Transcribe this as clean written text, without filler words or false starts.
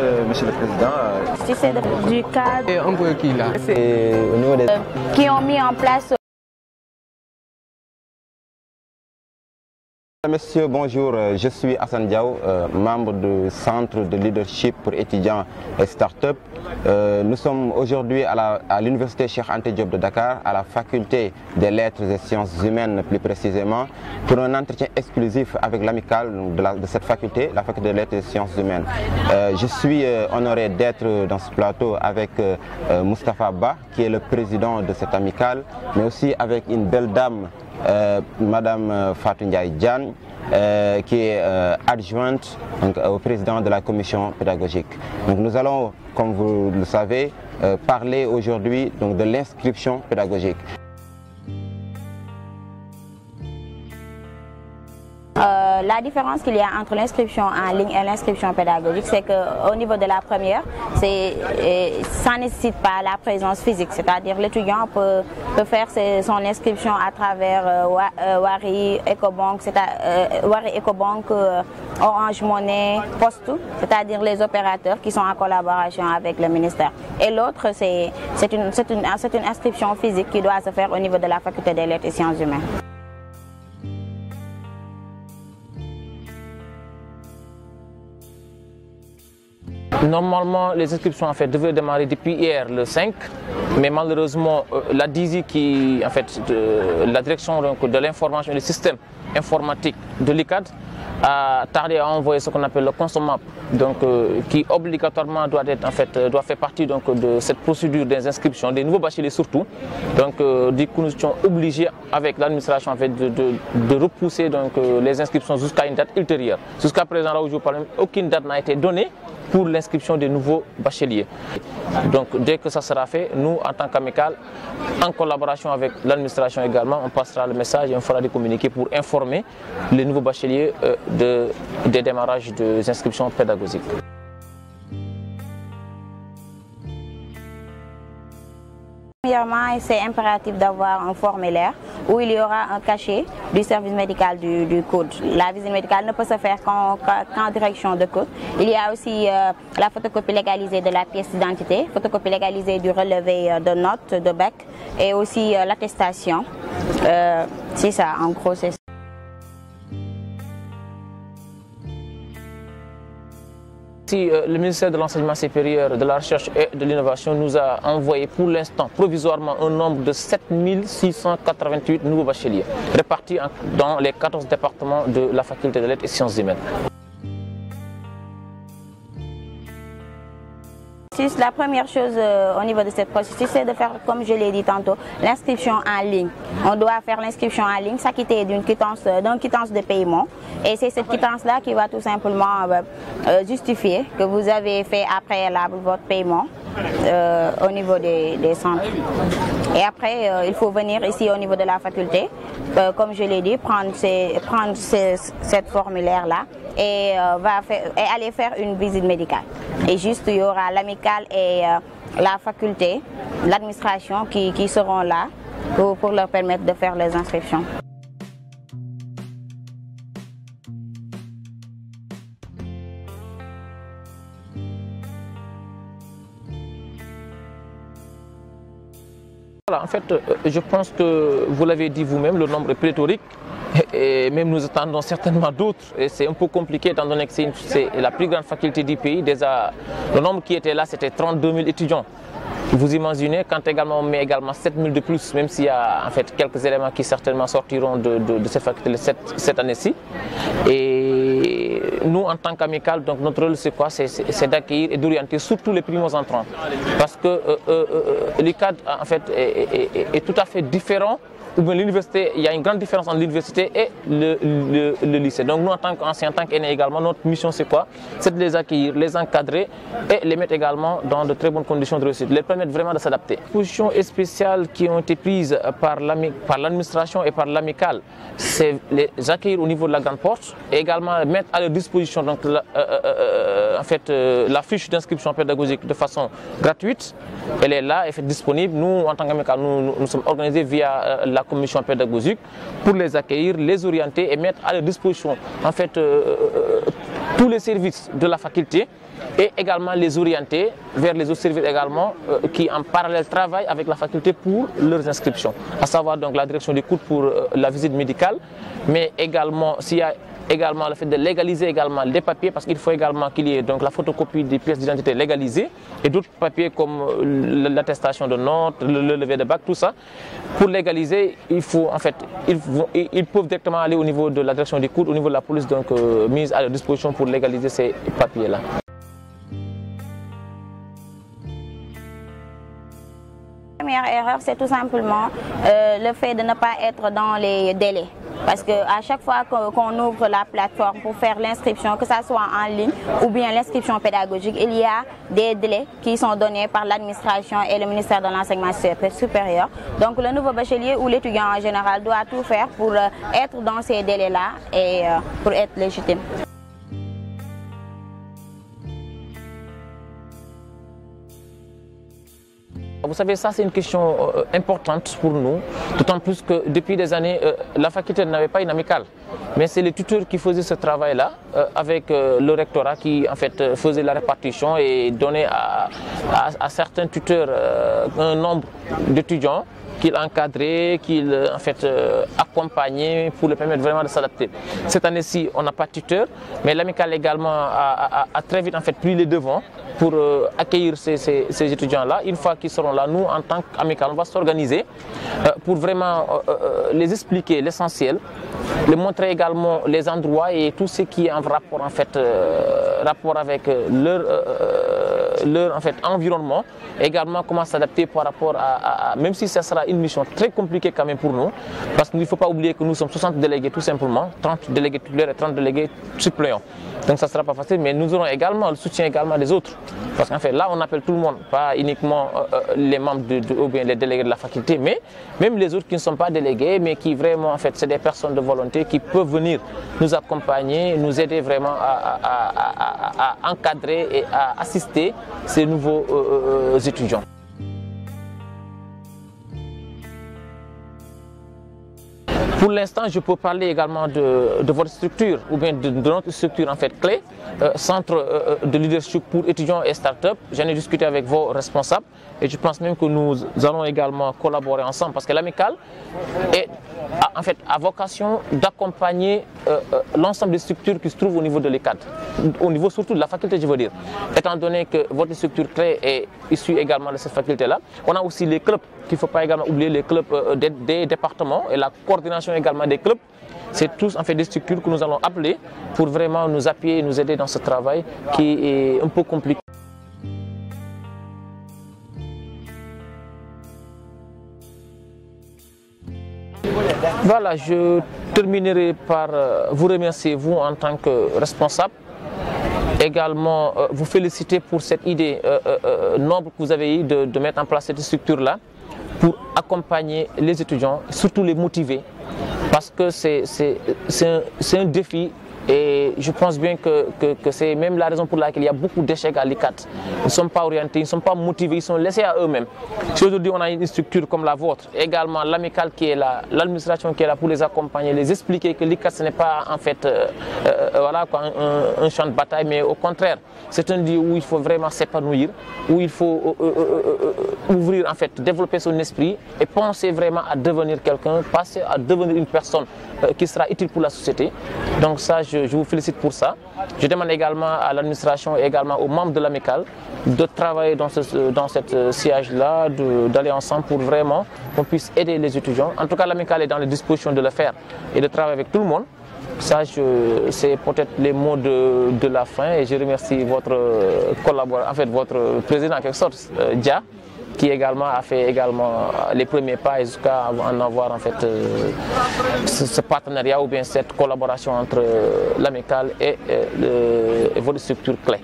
Monsieur le Président, si c'est du cadre et un peu qui là. c'est au niveau des... qui ont mis en place. Monsieur, bonjour, je suis Hassan Diaw, membre du Centre de leadership pour étudiants et start-up. Nous sommes aujourd'hui à l'Université Cheikh Anta Diop de Dakar, à la faculté des lettres et sciences humaines plus précisément, pour un entretien exclusif avec l'amicale de cette faculté, la faculté des lettres et sciences humaines. Je suis honoré d'être dans ce plateau avec Moustapha Ba, qui est le président de cette amicale, mais aussi avec une belle dame, Madame Fatou Ndiaye Diagne, qui est adjointe au président de la commission pédagogique. Donc nous allons, comme vous le savez, parler aujourd'hui de l'inscription pédagogique. La différence qu'il y a entre l'inscription en ligne et l'inscription pédagogique, c'est qu'au niveau de la première, ça ne nécessite pas la présence physique, c'est-à-dire l'étudiant peut faire son inscription à travers Wari, Ecobank, Orange Money, Poste, c'est-à-dire les opérateurs qui sont en collaboration avec le ministère. Et l'autre, c'est une inscription physique qui doit se faire au niveau de la faculté des lettres et sciences humaines. Normalement, les inscriptions devaient démarrer depuis hier, le 5, mais malheureusement, la DISI, la direction de l'information et des systèmes informatiques de l'ICAD, a tardé à envoyer ce qu'on appelle le consommable, qui obligatoirement doit faire partie de cette procédure des inscriptions, des nouveaux bacheliers surtout. Du coup, nous étions obligés avec l'administration de repousser les inscriptions jusqu'à une date ultérieure. Jusqu'à présent, là où je vous parle, aucune date n'a été donnée pour l'inscription des nouveaux bacheliers. Donc dès que ça sera fait, nous en tant qu'amicale, en collaboration avec l'administration également, on passera le message et on fera des communiqués pour informer les nouveaux bacheliers des démarrages des inscriptions pédagogiques. Premièrement, c'est impératif d'avoir un formulaire où il y aura un cachet du service médical du COUD. La visite médicale ne peut se faire qu'en direction de COUD. Il y a aussi la photocopie légalisée de la pièce d'identité, photocopie légalisée du relevé de notes, de bec et aussi l'attestation. C'est ça, en gros, c'est ça. Le ministère de l'Enseignement supérieur, de la Recherche et de l'Innovation nous a envoyé pour l'instant provisoirement un nombre de 7688 nouveaux bacheliers répartis dans les 14 départements de la faculté des lettres et sciences humaines. La première chose au niveau de cette processus, c'est de faire, comme je l'ai dit tantôt, l'inscription en ligne. On doit faire l'inscription en ligne, s'acquitter d'une quittance de paiement. Et c'est cette quittance-là qui va tout simplement justifier que vous avez fait à préalable votre paiement au niveau des centres. Et après, il faut venir ici au niveau de la faculté, comme je l'ai dit, prendre cette formulaire-là et aller faire une visite médicale. Et juste, il y aura l'amicale et la faculté, l'administration qui seront là pour leur permettre de faire les inscriptions. Voilà, je pense que vous l'avez dit vous-même, le nombre est pléthorique et même nous attendons certainement d'autres. Et c'est un peu compliqué étant donné que c'est la plus grande faculté du pays. Déjà, le nombre qui était là, c'était 32 000 étudiants. Vous imaginez, quand également on met également 7 000 de plus, même s'il y a quelques éléments qui certainement sortiront de cette faculté cette année-ci. Et nous, en tant qu'amicale, notre rôle c'est quoi? C'est d'accueillir et d'orienter surtout les primo-entrants. Parce que l'ICAD est tout à fait différent. Ou bien l'université, il y a une grande différence entre l'université et le lycée. Donc nous, en tant qu'anciens, en tant qu'aînés également, notre mission c'est quoi? C'est de les accueillir, les encadrer et les mettre également dans de très bonnes conditions de réussite, les permettre vraiment de s'adapter. Les positions spéciales qui ont été prises par l'administration et par l'amicale, c'est les accueillir au niveau de la grande porte et également mettre à leur disposition la fiche d'inscription pédagogique de façon gratuite. Elle est là, elle est disponible. Nous, en tant qu'amicale, nous sommes organisés via la commission pédagogique pour les accueillir, les orienter et mettre à leur disposition tous les services de la faculté et également les orienter vers les autres services également qui en parallèle travaillent avec la faculté pour leurs inscriptions, à savoir donc la direction des coûts pour la visite médicale, mais également s'il y a également le fait de légaliser également les papiers, parce qu'il faut également qu'il y ait donc la photocopie des pièces d'identité légalisées et d'autres papiers comme l'attestation de notes, le levé de bac, tout ça. Pour légaliser, il faut en fait, ils peuvent directement aller au niveau de la direction des cours, au niveau de la police, donc mise à leur disposition pour légaliser ces papiers-là. La première erreur, c'est tout simplement le fait de ne pas être dans les délais. Parce qu'à chaque fois qu'on ouvre la plateforme pour faire l'inscription, que ce soit en ligne ou bien l'inscription pédagogique, il y a des délais qui sont donnés par l'administration et le ministère de l'enseignement supérieur. Donc le nouveau bachelier ou l'étudiant en général doit tout faire pour être dans ces délais-là et pour être légitime. Vous savez, ça c'est une question importante pour nous, d'autant plus que depuis des années, la faculté n'avait pas une amicale. Mais c'est les tuteurs qui faisaient ce travail-là, avec le rectorat qui en fait faisait la répartition et donnait à certains tuteurs un nombre d'étudiants qu'il encadrait, qu'il en fait accompagnait pour le permettre vraiment de s'adapter. Cette année-ci, on n'a pas de tuteur, mais l'amicale également a très vite en fait pris les devants pour accueillir ces étudiants-là. Une fois qu'ils seront là, nous en tant qu'amicale, on va s'organiser pour vraiment les expliquer l'essentiel, les montrer également les endroits et tout ce qui est en rapport en fait rapport avec leur en fait environnement, également comment s'adapter par rapport à même si ça sera une mission très compliquée quand même pour nous, parce qu'il ne faut pas oublier que nous sommes 60 délégués tout simplement, 30 délégués titulaires et 30 délégués suppléants. Donc ça ne sera pas facile, mais nous aurons également le soutien également des autres. Parce qu'en fait là on appelle tout le monde, pas uniquement les membres ou bien les délégués de la faculté, mais même les autres qui ne sont pas délégués, mais qui vraiment en fait c'est des personnes de volonté qui peuvent venir nous accompagner, nous aider vraiment à encadrer et à assister ces nouveaux étudiants. Pour l'instant, je peux parler également de votre structure ou bien de notre structure en fait clé, centre de leadership pour étudiants et start-up. J'en ai discuté avec vos responsables et je pense même que nous allons également collaborer ensemble parce que l'amicale en fait a vocation d'accompagner l'ensemble des structures qui se trouvent au niveau de l'ECAD, au niveau surtout de la faculté, je veux dire. Étant donné que votre structure clé est issue également de cette faculté-là, on a aussi les clubs, qu'il ne faut pas également oublier les clubs des départements et la coordination également des clubs. C'est tous en fait des structures que nous allons appeler pour vraiment nous appuyer et nous aider dans ce travail qui est un peu compliqué. Voilà, je terminerai par vous remercier, vous en tant que responsable. Également, vous féliciter pour cette idée noble que vous avez eue de mettre en place cette structure-là pour accompagner les étudiants, surtout les motiver, parce que c'est un défi. Et je pense bien que c'est même la raison pour laquelle il y a beaucoup d'échecs à l'ICAT. Ils ne sont pas orientés, ils ne sont pas motivés, ils sont laissés à eux-mêmes. Si aujourd'hui on a une structure comme la vôtre, également l'amicale qui est là, l'administration qui est là pour les accompagner, les expliquer que l'ICAT ce n'est pas en fait voilà, quoi, un champ de bataille, mais au contraire, c'est un lieu où il faut vraiment s'épanouir, où il faut ouvrir, en fait, développer son esprit et penser vraiment à devenir quelqu'un, passer à devenir une personne qui sera utile pour la société. Donc ça, je vous félicite pour ça. Je demande également à l'administration et également aux membres de l'amicale de travailler dans cette siège-là, d'aller ensemble pour vraiment qu'on puisse aider les étudiants. En tout cas, l'amicale est dans les dispositions de le faire et de travailler avec tout le monde. Ça, c'est peut-être les mots de la fin et je remercie votre collaborateur, en fait votre président en quelque sorte, Dia, qui également a fait également les premiers pas jusqu'à en avoir en fait ce partenariat ou bien cette collaboration entre l'amicale et votre structure clé.